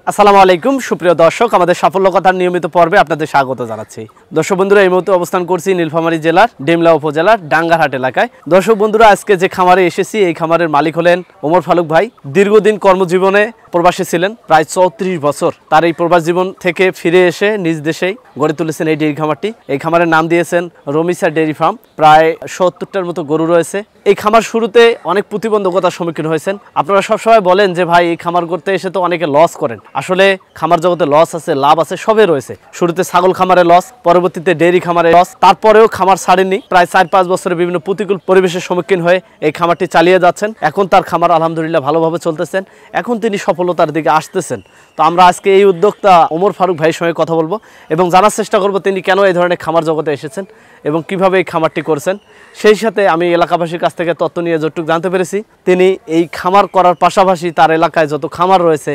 আসসালামু আলাইকুম সুপ্রিয় দর্শক, আমাদের সাফল্য কথার নিয়মিত পর্বে আপনাদের স্বাগত জানাচ্ছি। দর্শক বন্ধুরা, এই মুহূর্তে অবস্থান করছি নীলফামারী জেলার ডেমলা উপজেলার ডাঙ্গারহাট এলাকায়। দর্শক বন্ধুরা, আজকে যে খামারে এসেছি, এই খামারের মালিক হলেন ওমর ফারুক ভাই। দীর্ঘদিন কর্মজীবনে প্রবাসী ছিলেন, প্রায় 34 বছর। তার এই প্রবাস জীবন থেকে ফিরে এসে নিজ দেশেই গড়ে তুলেছেন এই ডেইরি খামারটি। এই খামারের নাম দিয়েছেন রমিসা ডেইরি ফার্ম। প্রায় 70টার মতো গরু রয়েছে। এই খামার শুরুতে অনেক প্রতিবন্ধকতার সম্মুখীন হয়েছেন। আপনারা সবসময় বলেন যে ভাই, এই খামার করতে এসে তো অনেকে লস করেন। আসলে খামার জগতে লস আছে, লাভ আছে, সবই রয়েছে। শুরুতে ছাগল খামারে লস, পরবর্তীতে ডেইরি খামারে লস, তারপরেও খামার ছাড়েননি। প্রায় 4-5 বছরে বিভিন্ন প্রতিকূল পরিবেশের সম্মুখীন হয়ে এই খামারটি চালিয়ে যাচ্ছেন। এখন তার খামার আলহামদুলিল্লাহ ভালোভাবে চলতেছেন। এখন তিনি সফলতার দিকে আসতেছেন। তো আমরা আজকে এই উদ্যোক্তা ওমর ফারুক ভাইয়ের সঙ্গে কথা বলবো এবং জানার চেষ্টা করব তিনি কেন এই ধরনের খামার জগতে এসেছেন এবং কিভাবে এই খামারটি করছেন। সেই সাথে আমি এলাকাবাসীর কাছ থেকে তথ্য নিয়ে যতটুকু জানতে পেরেছি, তিনি এই খামার করার পাশাপাশি তার এলাকায় যত খামার রয়েছে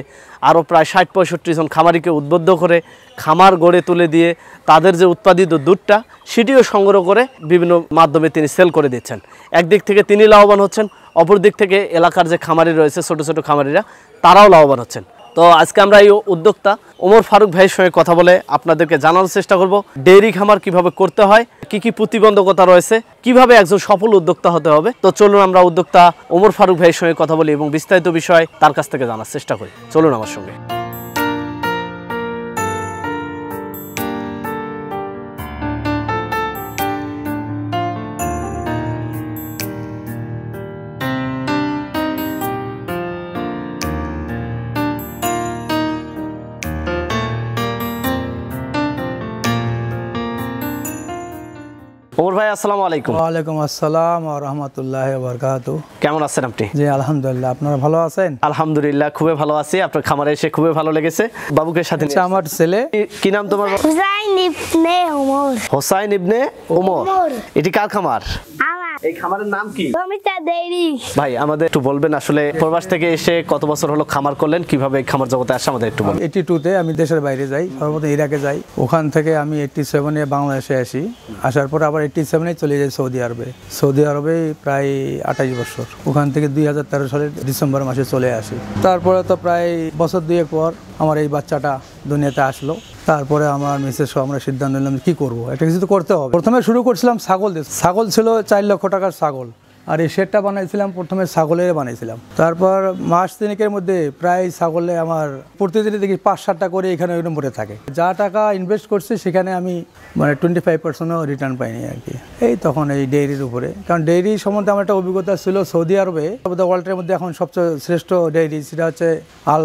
আরও প্রায় 60-65 জন খামারিকে উদ্বুদ্ধ করে খামার গড়ে তুলে দিয়ে তাদের যে উৎপাদিত দুধটা সেটিও সংগ্রহ করে বিভিন্ন মাধ্যমে তিনি সেল করে দিচ্ছেন। একদিক থেকে তিনি লাভবান হচ্ছেন, অপর দিক থেকে এলাকার যে খামারি রয়েছে, ছোট ছোট খামারিরা, তারাও লাভবান হচ্ছেন। তো আজকে আমরা এই উদ্যোক্তা ওমর ফারুক ভাইয়ের সঙ্গে কথা বলে আপনাদেরকে জানানোর চেষ্টা করব ডেইরি খামার কিভাবে করতে হয়, কি কি প্রতিবন্ধকতা রয়েছে, কিভাবে একজন সফল উদ্যোক্তা হতে হবে। তো চলুন আমরা উদ্যোক্তা ওমর ফারুক ভাইয়ের সঙ্গে কথা বলি এবং বিস্তারিত বিষয় তার কাছ থেকে জানার চেষ্টা করি। চলুন আমার সঙ্গে। ওমর ভাই, আসসালামু আলাইকুম। ওয়ালাইকুম আসসালাম ওয়া রাহমাতুল্লাহি ওয়া বারাকাতুহু। কেমন আছেন আপনি? জি আলহামদুলিল্লাহ, আপনারা ভালো আছেন? আলহামদুলিল্লাহ খুবই ভালো আছি। আপনার খামারে এসে খুবই ভালো লেগেছে। বাবুকে সাথে নিয়ে আমার ছেলে। কি নাম তোমার? হুসাইন ইবনে ওমর। হোসাইন ইবনে ওমর। এটি কার খামার? এই খামারের নাম কি? রমিসা ডেইরি। ভাই, আমাদের একটু বলবেন আসলে প্রবাস থেকে এসে কত বছর হলো খামার করলেন, কিভাবে এই খামার জগতে আসে আমাদের একটু বলুন। 82-তে আমি দেশের বাইরে যাই, সর্বপ্রথম ইরাকে যাই। ওখান থেকে আমি 87-এ বাংলাদেশে আসি। আসার পর আবার 87-এ চলে যাই সৌদি আরবে। সৌদি আরবে প্রায় 28 বছর। ওখান থেকে 2013 সালের ডিসেম্বর মাসে চলে আসি। তারপরে তো প্রায় বছর 2 পর আমার এই বাচ্চাটা দুনিয়াতে আসলো। তারপরে আমার মিসেস আমরা সিদ্ধান্ত নিলাম কি করব, একটা কিছু তো করতে হবে। প্রথমে শুরু করছিলাম ছাগল দিয়ে। ছাগল ছিল 4 লক্ষ টাকার ছাগল, আর এই শেডটা বানাইছিলাম প্রথমে ছাগলের বানাইছিলাম। তারপর মাস 3 মধ্যে প্রায় ছাগলে আমার প্রতিদিনই দেখি 5-7টা করে এখানে ওইরকম পড়ে থাকে। যা টাকা ইনভেস্ট করছি সেখানে আমি 25%ও রিটার্ন পাইনি আর কি। এই তখন এই ডেইরির উপরে, কারণ ডেইরি সম্বন্ধে আমার একটা অভিজ্ঞতা ছিল। সৌদি আরবে ওয়ার্ল্ডের মধ্যে এখন সবচেয়ে শ্রেষ্ঠ ডেইরি সেটা হচ্ছে আল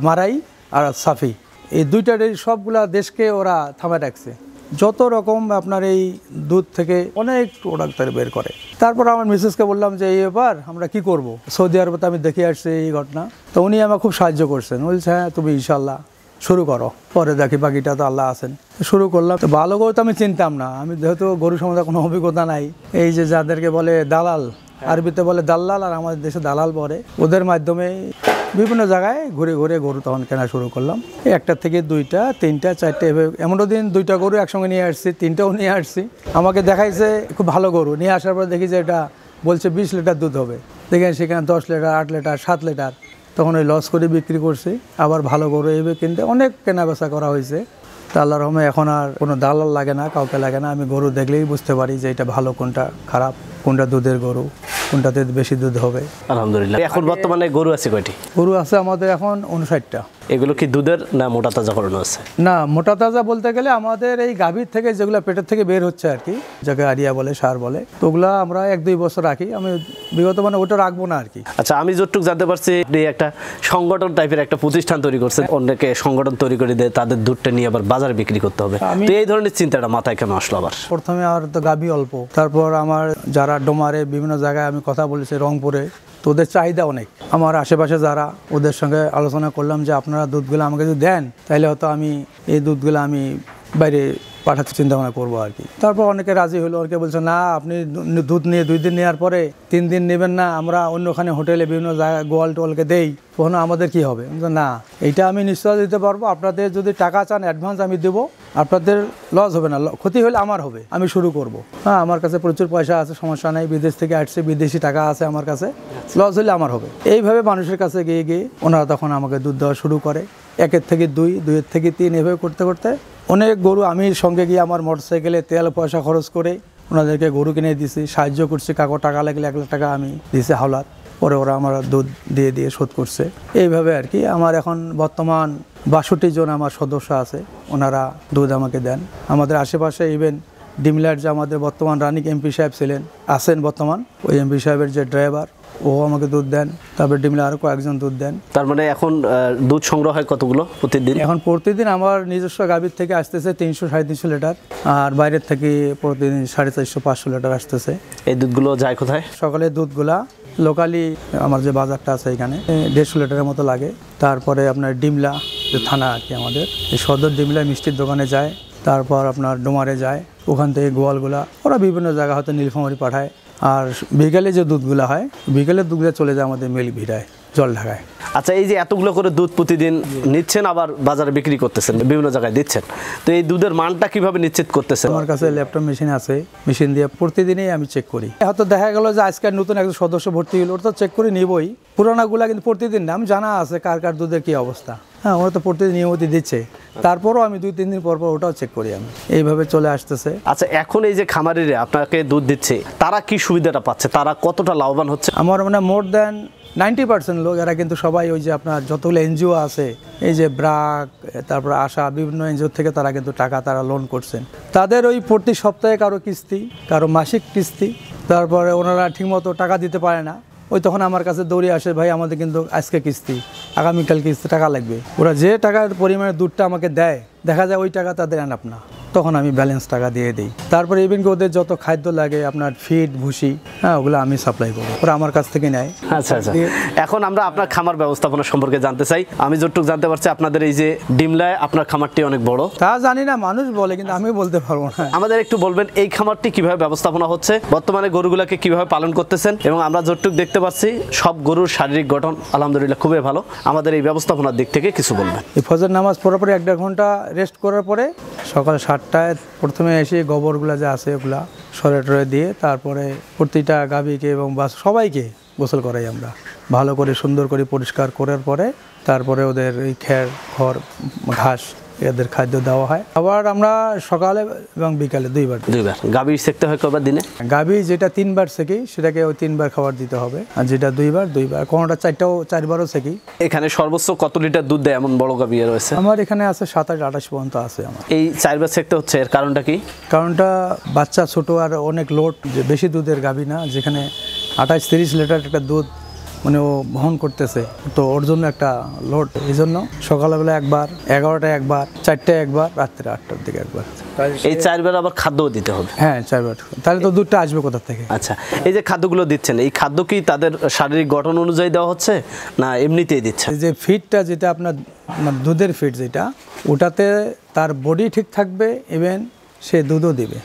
মারাই আর সাফি। এই 2টা ডেইরি সবগুলা দেশকে ওরা থামায় রাখছে। যত রকম আপনার এই দুধ থেকে অনেক প্রোডাক্ট বের করে। তারপর আমার মিসেসকে বললাম যে এই ব্যাপার আমরা কি করব, সৌদি আরবে আমি দেখে আসছি এই ঘটনা। তো উনি আমাকে খুব সাহায্য করছেন, বলছে হ্যাঁ তুমি ইনশাল্লাহ শুরু করো, পরে দেখি বাকিটা তো আল্লাহ আছেন। শুরু করলাম। তো ভালো গরু তো আমি চিনতাম না, আমি যেহেতু গরু সম্বন্ধে কোনো অভিজ্ঞতা নাই। এই যে যাদেরকে বলে দালাল, আরবিতে বলে দাল্লাল, আর আমাদের দেশে দালাল বলে, ওদের মাধ্যমে বিভিন্ন জায়গায় ঘুরে ঘুরে গরু তখন কেনা শুরু করলাম। 1টা থেকে 2টা, 3টা, 4টে, এমনও দিন 2টা গরু একসঙ্গে নিয়ে আসছি, 3টাও নিয়ে আসছি। আমাকে দেখাইছে খুব ভালো গরু, নিয়ে আসার পর দেখি যে এটা বলছে 20 লিটার দুধ হবে। দেখেন সেখানে 10 লিটার, 8 লিটার, 7 লিটার। তখন ওই লস করে বিক্রি করছি। আবার ভালো গরু এইভাবে কিনতে অনেক কেনা বেচা করা হয়েছে। তা আল্লাহর রহমতে এখন আর কোনো দালাল লাগে না, কাউকে লাগে না। আমি গরু দেখলেই বুঝতে পারি যে এটা ভালো কোনটা খারাপ, কোনটা দুধের গরু, কোনটাতে বেশি দুধ হবে। আলহামদুলিল্লাহ। এখন বর্তমানে গরু আছে কয়টি? গরু আছে আমাদের এখন 59টা। এগুলো কি দুধের না মোটা তাজা করানো আছে? না, মোটা তাজা বলতে গেলে আমাদের এই গাভীর থেকে যেগুলো পেটের থেকে বের হচ্ছে আর কি, যাকে আরিয়া বলে, সার বলে, তো ওগুলা আমরা 1-2 বছর রাখি। আমি বিগত ওটা রাখবো না আর কি। আচ্ছা, আমি যতটুকু জানতে পারছি একটা সংগঠন টাইপের একটা প্রতিষ্ঠান তৈরি করছেন, অনেকে সংগঠন তৈরি করে দিয়ে তাদের দুধটা নিয়ে আবার বাজারে বিক্রি করতে হবে। তো এই ধরনের চিন্তাটা মাথায় কেন আসলো আবার? প্রথমে আর তো গাভী অল্প, তারপর আমার যারা ডোমারে বিভিন্ন জায়গায় আমি কথা বলেছি, রংপুরে, তো ওদের চাহিদা অনেক। আমার আশেপাশে যারা, ওদের সঙ্গে আলোচনা করলাম যে আপনারা দুধগুলো আমাকে যদি দেন তাহলে হয়তো আমি এই দুধগুলো আমি বাইরে পাঠাতে চিন্তা ভাবনা করবো আর কি। তারপর অনেকে রাজি হলো, অনেকে বলছে না আপনি দুধ নিয়ে 2 দিন নেওয়ার পরে 3 দিন নেবেন না, আমরা অন্যখানে হোটেলে বিভিন্ন জায়গায় গোয়াল টোয়ালকে দেই, তখন আমাদের কি হবে? না, এইটা আমি নিশ্চয় দিতে পারবো। আপনাদের যদি টাকা চান অ্যাডভান্স আমি দেবো, আপনাদের লস হবে না, ক্ষতি হলে আমার হবে, আমি শুরু করব। হ্যাঁ, আমার কাছে প্রচুর পয়সা আছে, সমস্যা নেই, বিদেশ থেকে আসছে, বিদেশি টাকা আছে আমার কাছে, লস হলে আমার হবে। এইভাবে মানুষের কাছে গিয়ে গিয়ে ওনারা তখন আমাকে দুধ দেওয়া শুরু করে। 1 থেকে 2, 2 থেকে 3 এভাবে করতে করতে অনেক গরু আমি সঙ্গে গিয়ে আমার মোটরসাইকেলে তেল পয়সা খরচ করে ওনাদেরকে গরু কিনে দিয়েছি, সাহায্য করছি। কাকো টাকা লাগলে 1 লাখ টাকা আমি দিয়েছি হাওলাত, পরে ওরা আমার দুধ দিয়ে শোধ করছে। এইভাবে আর কি। আমার এখন বর্তমান 62 জন আমার সদস্য আছে, ওনারা দুধ আমাকে দেন। আমাদের আশেপাশে ইভেন ডিমলার যে আমাদের বর্তমান রানিং এমপি সাহেব ছিলেন, আছেন বর্তমান, ওই এমপি সাহেবের যে ড্রাইভার, ও আমাকে দুধ দেন। তারপরে ডিমলা আরও কয়েকজন দুধ দেন। তার মানে এখন দুধ সংগ্রহ হয় কতগুলো প্রতিদিন? এখন প্রতিদিন আমার নিজস্ব গাভীর থেকে আসতেছে 300-350 লিটার, আর বাইরের থেকে প্রতিদিন 450-500 লিটার আসতেছে। এই দুধগুলো যায় কোথায়? সকালে দুধগুলা লোকালি আমার যে বাজারটা আছে এখানে 150 লিটারের মতো লাগে। তারপরে আপনার ডিমলা যে থানা আর কি আমাদের, এই সদর ডিমলা মিষ্টির দোকানে যায়। তারপর আপনার ডোমারে যায়, ওখান থেকে গোয়ালগুলা ওরা বিভিন্ন জায়গা হয়তো নীলফামারী পাঠায়। আর বিকেলে যে দুধগুলো হয়, বিকেলের দুধগুলো চলে যায় আমাদের মিল ভিড়ায়, জল ঢাকায়। আচ্ছা, এই যে এতগুলো করে দুধ প্রতিদিন নিচ্ছেন, আবার বাজারে বিক্রি করতেছেন, বিভিন্ন জায়গায় দিচ্ছেন, তো এই দুধের মানটা কিভাবে নিশ্চিত করতেছেন? আমার কাছে ল্যাপটপ মেশিন আছে, মেশিন দিয়ে প্রতিদিনই আমি চেক করি। হয়তো দেখা গেল যে আজকের নতুন একজন সদস্য ভর্তি হলো, ওটা তো চেক করে নিবই। পুরানাগুলা কিন্তু প্রতিদিন না, আমি জানা আছে কার কার দুধের কী অবস্থা। হ্যাঁ, ওরা তো প্রতিদিন নিয়মিত দিচ্ছে, তারপরও আমি 2-3 দিন পর ওটাও চেক করি আমি। এইভাবে চলে আসতেছে। আচ্ছা, এখন এই যে খামারিরা আপনাকে দুধ দিচ্ছে, তারা কি সুবিধাটা পাচ্ছে, তারা কতটা লাভবান হচ্ছে? আমার মানে মোর দ্যান 90% লোক এরা কিন্তু সবাই ওই যে আপনার যতগুলো এনজিও আছে, এই যে ব্রাক, তারপর আশা, বিভিন্ন এনজিও থেকে তারা কিন্তু টাকা তারা লোন করছেন। তাদের ওই প্রতি সপ্তাহে কারো কিস্তি, কারো মাসিক কিস্তি, তারপরে ওনারা ঠিকমতো টাকা দিতে পারে না, ওই তখন আমার কাছে দৌড়ে আসে, ভাই আমাদের কিন্তু আজকে কিস্তি, আগামীকাল কিস্তি টাকা লাগবে। ওরা যে টাকার পরিমাণে দুধটা আমাকে দেয়, দেখা যায় ওই টাকা তাদের আনাপ না, তখন আমি ব্যালেন্স টাকা দিয়ে দিই। তারপরে ইভেন কি ওদের যত খাদ্য লাগে, আপনার ফিড, ভুসি, হ্যাঁ, ওগুলো আমি সাপ্লাই করি, ওরা আমার কাছ থেকে নেয়। আচ্ছা আচ্ছা, এখন আমরা আপনার খামার ব্যবস্থাপনা সম্পর্কে জানতে চাই। আমি যতটুকু জানতে পারছি আপনাদের এই যে ডিমলায় আপনার খামারটি অনেক বড়। তা জানি না, মানুষ বলে, কিন্তু আমি বলতে পারবো না। আমাদের একটু বলবেন এই খামারটি কিভাবে ব্যবস্থাপনা হচ্ছে, বর্তমানে গরুগুলাকে কিভাবে পালন করতেছেন, এবং আমরা যতটুকু দেখতে পাচ্ছি সব গরুর শারীরিক গঠন আলহামদুলিল্লাহ খুবই ভালো। আমাদের এই ব্যবস্থাপনার দিক থেকে কিছু বলবেন। এই ফজর নামাজ পড়ার পরে 1-1.5 ঘন্টা রেস্ট করার পরে সকাল 7টায় প্রথমে এসে গোবরগুলো যা আছে ওগুলা সরে টরে দিয়ে, তারপরে প্রতিটা গাভীকে এবং বাস সবাইকে গোসল করাই আমরা ভালো করে, সুন্দর করে পরিষ্কার করার পরে তারপরে ওদের এই খের, খড়, ঘাস এদের খাদ্য দেওয়া হয়। আবার আমরা সকালে এবং বিকালে 2 বার গাভী সেকতে হয় কবার দিনে? গাভী যেটা 3 বার সেকি সেটাকে ওই 3 বার খাবার দিতে হবে, আর যেটা 2 বার কোনোটা 4 বারও সেকি। এখানে সর্বোচ্চ কত লিটার দুধ দেয় এমন বড় গাভী রয়েছে? আমার এখানে আছে 27-28 পর্যন্ত আছে আমার। এই 4 বার সেকতে হচ্ছে, এর কারণটা কি? কারণটা বাচ্চা ছোট আর অনেক লোড, যে বেশি দুধের গাভী না, যেখানে 28-30 লিটার একটা দুধ মানে ও বহন করতেছে, তো ওর জন্য একটা লোড। এই জন্য সকালবেলা একবার, 11টায় একবার, 4টায় একবার, রাত্রে 8টার দিকে একবার। এই 4 বার আবার খাদ্যও দিতে হবে? হ্যাঁ, 4 বার। তাহলে তো দুধটা আসবে কোথা থেকে? আচ্ছা, এই যে খাদ্যগুলো দিচ্ছেন, এই খাদ্য কি তাদের শারীরিক গঠন অনুযায়ী দেওয়া হচ্ছে না এমনিতেই দিচ্ছেন? এই যে ফিডটা, যেটা আপনার দুধের ফিড, যেটা ওটাতে তার বডি ঠিক থাকবে, ইভেন সে দুধও দিবে,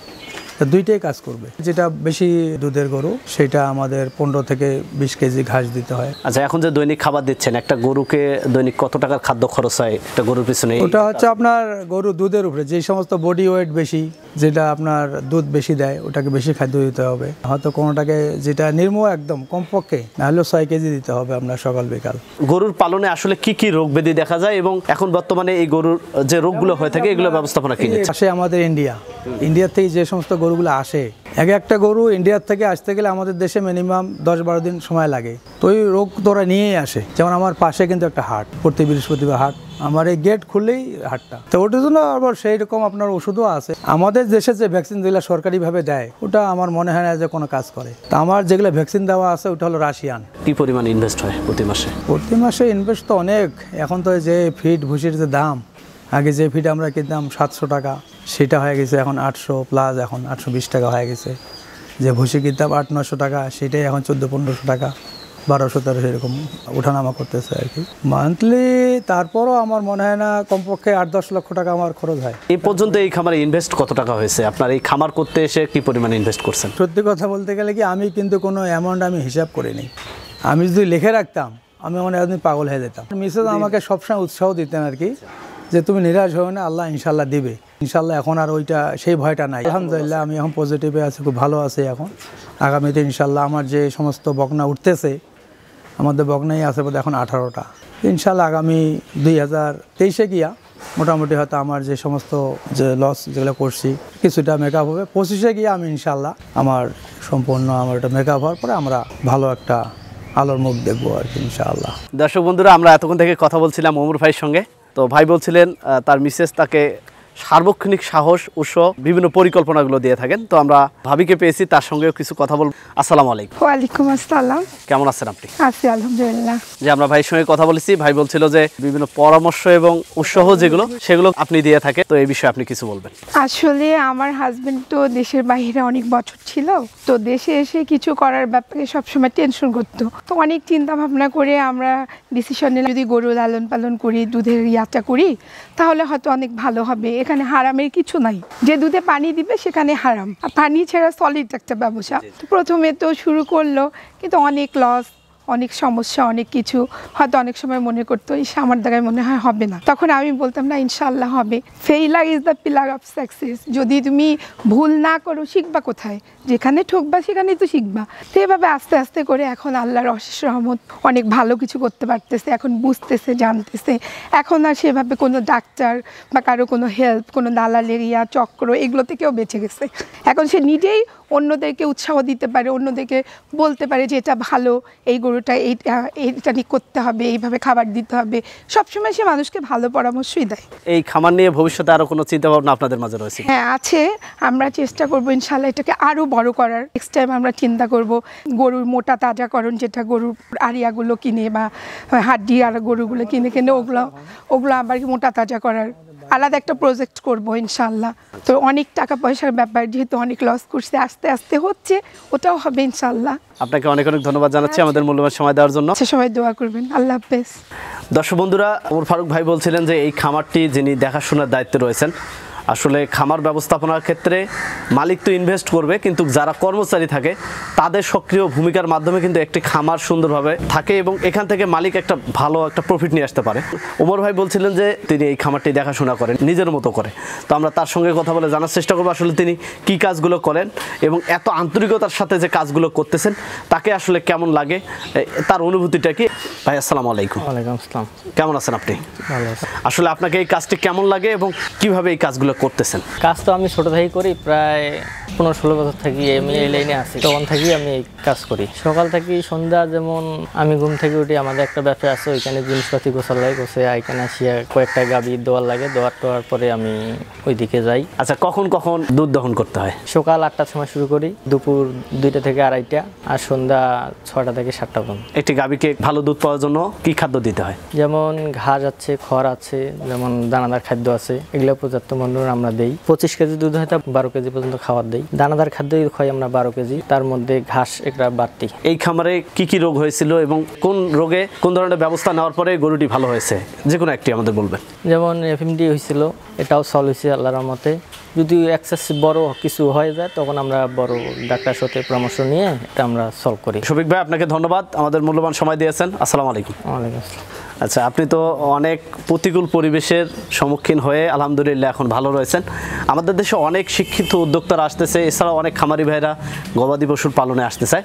দুইটাই কাজ করবে। যেটা বেশি দুধের গরু সেটা আমাদের 15 থেকে 20 কেজি ঘাস দিতে হয়। আচ্ছা, এখন যে দৈনিক খাবার দিচ্ছেন, একটা গরুকে দৈনিক কত টাকার খাদ্য খরচ হয় একটা গরুর পিছনে? ওটা হচ্ছে আপনার গরু দুধের উপরে, যে সমস্ত বডি ওয়েট বেশি, যেটা আপনার দুধ বেশি দেয়, ওটাকে বেশি খাদ্য দিতে হবে। হয়তো কোনোটাকে যেটা নির্মূল একদম কমপক্ষে না হলেও 6 কেজি দিতে হবে আপনার সকাল বিকাল। গরুর পালনে আসলে কি কি রোগ ব্যাধি দেখা যায়, এবং এখন বর্তমানে এই গরুর যে রোগগুলো হয়ে থাকে এগুলো ব্যবস্থাপনা কি নিচ্ছে? আসে আমাদের ইন্ডিয়ার থেকে যে সমস্ত গরুগুলো আসে, একটা গরু ইন্ডিয়ার থেকে আসতে গেলে আমাদের দেশে মিনিমাম 10-12 দিন সময় লাগে। তো ওই রোগ তোরা নিয়েই আসে। যেমন আমার পাশে কিন্তু একটা হাট, প্রতি বৃহস্পতিবার হাট, আমার এই গেট খুললেই হাটটা, তো ওটার জন্য আবার সেই রকম আপনার ওষুধও আছে। আমাদের দেশে যে ভ্যাকসিন যেগুলো সরকারিভাবে দেয়, ওটা আমার মনে হয় না যে কোনো কাজ করে। তা আমার যেগুলো ভ্যাকসিন দেওয়া আছে ওটা হলো রাশিয়ান। কি পরিমাণ ইনভেস্ট হয় প্রতি মাসে? ইনভেস্ট তো অনেক। এখন তো যে ফিড ভুসির যে দাম, আগে যে ফিড আমরা কিনতাম 700 টাকা, সেটা হয়ে গেছে এখন 800 প্লাস, এখন 820 টাকা হয়ে গেছে। যে ভুসি কিনতাম 800-900 টাকা, সেটাই এখন 1400-1500 টাকা, 1200-1300 এরকম ওঠানামা করতেছে আর কি মান্থলি। তারপরও আমার মনে হয় না কমপক্ষে 8-10 লক্ষ টাকা আমার খরচ হয়। এই পর্যন্ত এই খামারে ইনভেস্ট কত টাকা হয়েছে? আপনার এই খামার করতে এসে কি পরিমাণ ইনভেস্ট করছেন? সত্যি কথা বলতে গেলে কি, আমি কিন্তু কোনো অ্যামাউন্ট আমি হিসাব করিনি। আমি যদি লিখে রাখতাম, আমি মনে হয় একদিন পাগল হয়ে যেতাম। মিসেস আমাকে সবসময় উৎসাহ দিতেন আর কি, যে তুমি নিরাশ হও না, আল্লাহ ইনশাল্লাহ দিবে। ইনশাল্লাহ এখন আর ওইটা, সেই ভয়টা নাই। আলহামদুলিল্লাহ আমি এখন পজিটিভে আছি, খুব ভালো আছি এখন। আগামীতে ইনশাল্লাহ আমার যে সমস্ত বকনা উঠতেছে, আমাদের বকনাই আছে বোধ এখন 18টা। ইনশাল্লাহ আগামী 2023-এ গিয়া মোটামুটি হয়তো আমার যে সমস্ত যে লস যেগুলো করছি কিছুটা মেকআপ হবে। 25-এ গিয়ে আমি ইনশাল্লাহ আমার সম্পূর্ণ আমার এটা মেকআপ হওয়ার পরে আমরা ভালো একটা আলোর মুখ দেখবো আর কি ইনশাআল্লাহ। দর্শক বন্ধুরা, আমরা এতক্ষণ থেকে কথা বলছিলাম ওমর ভাইয়ের সঙ্গে। তো ভাই বলছিলেন তার মিসেস তাকে সার্বক্ষণিক সাহস উৎসাহ বিভিন্ন পরিকল্পনাগুলো দিয়ে থাকেন। তো আমরা ভাবিকে পেয়েছি, তার সঙ্গেও কিছু কথা বলবো। আসসালামু আলাইকুম। ওয়ালাইকুম আসসালাম। কেমন আছেন আপনি? আছি আলহামদুলিল্লাহ। যে আমরা ভাইয়ের সঙ্গে কথা বলেছি, ভাই বলছিল যে বিভিন্ন পরামর্শ এবং উৎসাহ যেগুলো সেগুলো আপনি দিয়ে থাকেন। তো এই বিষয়ে আপনি কিছু বলবেন। আসলে আমার হাজবেন্ড তো দেশের বাইরে অনেক বছর ছিল, তো দেশে এসে কিছু করার ব্যাপারে সবসময় টেনশন করতো। তো অনেক চিন্তা ভাবনা করে আমরা ডিসিশন নিলাম যদি গরু লালন পালন করি, দুধের ইয়াটা করি, তাহলে হয়তো অনেক ভালো হবে। এখানে হারামের কিছু নাই, যে দুধে পানি দিবে সেখানে হারাম, আর পানি ছাড়া সলিড একটা ব্যবসা। তো প্রথমে তো শুরু করলো, কিন্তু অনেক লস, অনেক সমস্যা, অনেক কিছু হয়তো অনেক সময় মনে করতো আমার দ্বারাই মনে হয় হবে না। তখন আমি বলতাম না, ইনশাল্লাহ হবে। Failure is the pillar of success. যদি তুমি ভুল না করো শিখবা কোথায়? যেখানে ঠকবা সেখানেই তো শিখবা। তো এভাবে আস্তে আস্তে করে এখন আল্লাহর অশেষ রহমত অনেক ভালো কিছু করতে পারতেছে, এখন বুঝতেছে, জানতেছে। এখন আর সেভাবে কোনো ডাক্তার বা কারো কোনো হেল্প, কোনো দালালেরিয়া চক্র এগুলো থেকেও বেঁচে গেছে। এখন সে নিজেই অন্যদেরকে উৎসাহ দিতে পারে, অন্যদেরকে বলতে পারে যে এটা ভালো, এই গরুটা এইটা নিয়ে করতে হবে, এইভাবে খাবার দিতে হবে। সবসময় সে মানুষকে ভালো পরামর্শই দেয়। এই খামার নিয়ে ভবিষ্যতে আরো কোনো চিন্তা ভাবনা আপনাদের মাঝে রয়েছে? হ্যাঁ আছে, আমরা চেষ্টা করবো ইনশাল্লাহ এটাকে আরও বড় করার। নেক্সট টাইম আমরা চিন্তা করব গরুর মোটা তাজাকরণ, যেটা গরুর আড়িয়াগুলো কিনে বা হাড্ডি আর গরুগুলো কিনে ওগুলো আবার মোটা তাজা করার আলাদা একটা প্রজেক্ট করব ইনশাল্লাহ। তো অনেক টাকা পয়সার ব্যাপার, যেহেতু অনেক লস করছে, আস্তে আস্তে হচ্ছে, ওটাও হবে ইনশাল্লাহ। আপনাকে অনেক অনেক ধন্যবাদ জানাচ্ছি আমাদের মূল্যবান সময় দেওয়ার জন্য। সবাই দোয়া করবেন। আল্লাহ হাফেজ। দর্শক বন্ধুরা, ওমর ফারুক ভাই বলছিলেন যে এই খামারটি যিনি দেখাশোনার দায়িত্বে রয়েছেন, আসলে খামার ব্যবস্থাপনার ক্ষেত্রে মালিক তো ইনভেস্ট করবে, কিন্তু যারা কর্মচারী থাকে তাদের সক্রিয় ভূমিকার মাধ্যমে কিন্তু একটি খামার সুন্দরভাবে থাকে এবং এখান থেকে মালিক একটা ভালো একটা প্রফিট নিয়ে আসতে পারে। ওমর ভাই বলছিলেন যে তিনি এই খামারটি দেখাশোনা করেন নিজের মতো করে। তো আমরা তার সঙ্গে কথা বলে জানার চেষ্টা করবো আসলে তিনি কি কাজগুলো করেন এবং এত আন্তরিকতার সাথে যে কাজগুলো করতেছেন তাকে আসলে কেমন লাগে, তার অনুভূতিটা কি। ভাই আসসালামু আলাইকুম। ওয়ালাইকুম আসসালাম। কেমন আছেন আপনি? ভালো আছি। আসলে আপনাকে এই কাজটি কেমন লাগে এবং কিভাবে এই কাজগুলো করতেছেন? কাজ তো আমি ছোট থেকেই করি, প্রায় 15-16 বছর থাকি আমি এই লাইনে আছি, তখন থাকি আমি এই কাজ করি। সকাল থেকে সন্ধ্যা, যেমন আমি ঘুম থেকে উঠি, আমাদের একটা ব্যবসা আছে, ওইখানে জিনিসপাতি গোছাল লাগে, গোছে এখানে আসিয়া কয়েকটা গাভী দোয়ার লাগে, দোয়ার পরে আমি ওইদিকে যাই। আচ্ছা, কখন কখন দুধ দহন করতে হয়? সকাল 8টার সময় শুরু করি, দুপুর 2টা থেকে 2:30, আর সন্ধ্যা 6টা থেকে 7টা পর্যন্ত। একটি গাভীকে ভালো দুধ পাওয়ার জন্য কি খাদ্য দিতে হয়? যেমন ঘাস আছে, খড় আছে, যেমন দানাদার খাদ্য আছে, এগুলো পর্যাপ্ত মূল্য আমরা দেই। 25 কেজি দুধ হয়তো 12 কেজি পর্যন্ত খাবার দেই। দানাদার খাদ্য খাই আমরা 12 কেজি, তার মধ্যে ঘাস একটা বাড়তি। এই খামারে কি কি রোগ হয়েছিল এবং কোন রোগে কোন ধরনের ব্যবস্থা নেওয়ার পরে গরুটি ভালো হয়েছে, যে কোনো একটি আমাদের বলবেন। যেমন এফএমডি হয়েছিল, এটাও সলভ হয়েছে আল্লাহর রহমতে। যদি এক্সেস বড় কিছু হয়ে যায় তখন আমরা বড় ডাক্তার সাথে পরামর্শ নিয়ে এটা আমরা সলভ করি। শফিক ভাই, আপনাকে ধন্যবাদ, আমাদের মূল্যবান সময় দিয়েছেন। আসসালামু আলাইকুম। ওয়ালাইকুম আসসালাম। আচ্ছা, আপনি তো অনেক প্রতিকূল পরিবেশের সম্মুখীন হয়ে আলহামদুলিল্লাহ এখন ভালো রয়েছেন। আমাদের দেশে অনেক শিক্ষিত উদ্যোক্তারা আসতেছে, এছাড়াও অনেক খামারি ভাইরা গবাদি পশুর পালনে আসতে চায়।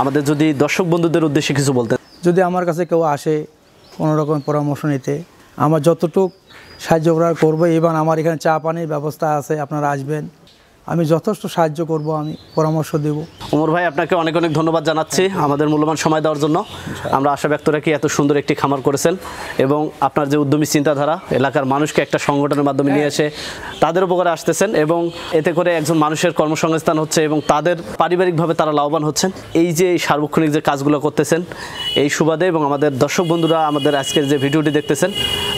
আমাদের যদি দর্শক বন্ধুদের উদ্দেশ্যে কিছু বলতেন। যদি আমার কাছে কেউ আসে কোনো রকম পরামর্শ নিতে, আমার যতটুক সাহায্য করার করবো। এবং আমার এখানে চা পানির ব্যবস্থা আছে, আপনারা আসবেন, আমি যথেষ্ট সাহায্য করব, আমি পরামর্শ দেব। ওমর ভাই, আপনাকে অনেক অনেক ধন্যবাদ জানাচ্ছি আমাদের মূল্যবান সময় দেওয়ার জন্য। আমরা আশা ব্যক্ত রাখি এত সুন্দর একটি খামার করেছেন এবং আপনার যে উদ্যমী চিন্তাধারা, এলাকার মানুষকে একটা সংগঠনের মাধ্যমে নিয়ে এসে তাদের উপকারে আসতেছেন এবং এতে করে একজন মানুষের কর্মসংস্থান হচ্ছে এবং তাদের পারিবারিকভাবে তারা লাভবান হচ্ছেন। এই যে সার্বক্ষণিক যে কাজগুলো করতেছেন এই সুবাদে এবং আমাদের দর্শক বন্ধুরা আমাদের আজকের যে ভিডিওটি দেখতেছেন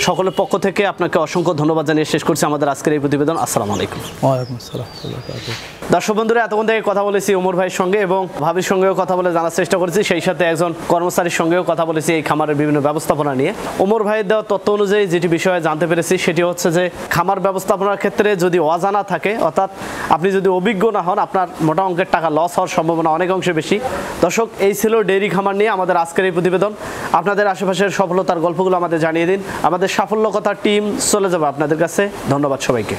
সকলের পক্ষ থেকে আপনাকে অসংখ্য ধন্যবাদ জানিয়ে শেষ করছি আমাদের আজকের এই প্রতিবেদন। আসসালামু আলাইকুম। ওয়ালাইকুম আসসালাম। দর্শক বন্ধুরা, এতক্ষণ থেকে কথা বলেছি ওমর ভাইয়ের সঙ্গে এবং ভাবির সঙ্গেও কথা বলে জানার চেষ্টা করেছি, সেই সাথে একজন কর্মচারীর সঙ্গেও কথা বলেছি এই খামারের বিভিন্ন ব্যবস্থাপনা নিয়ে। ওমর ভাইয়ের দেওয়া তথ্য অনুযায়ী যেটি বিষয়ে জানতে পেরেছি সেটি হচ্ছে যে খামার ব্যবস্থাপনার ক্ষেত্রে যদি অজানা থাকে, অর্থাৎ আপনি যদি অভিজ্ঞ না হন, আপনার মোটা অঙ্কের টাকা লস হওয়ার সম্ভাবনা অনেক অংশে বেশি। দর্শক, এই ছিল ডেইরি খামার নিয়ে আমাদের আজকের এই প্রতিবেদন। আপনাদের আশেপাশের সফলতার গল্পগুলো আমাদের জানিয়ে দিন, আমাদের সাফল্য কথার টিম চলে যাবে আপনাদের কাছে। ধন্যবাদ সবাইকে।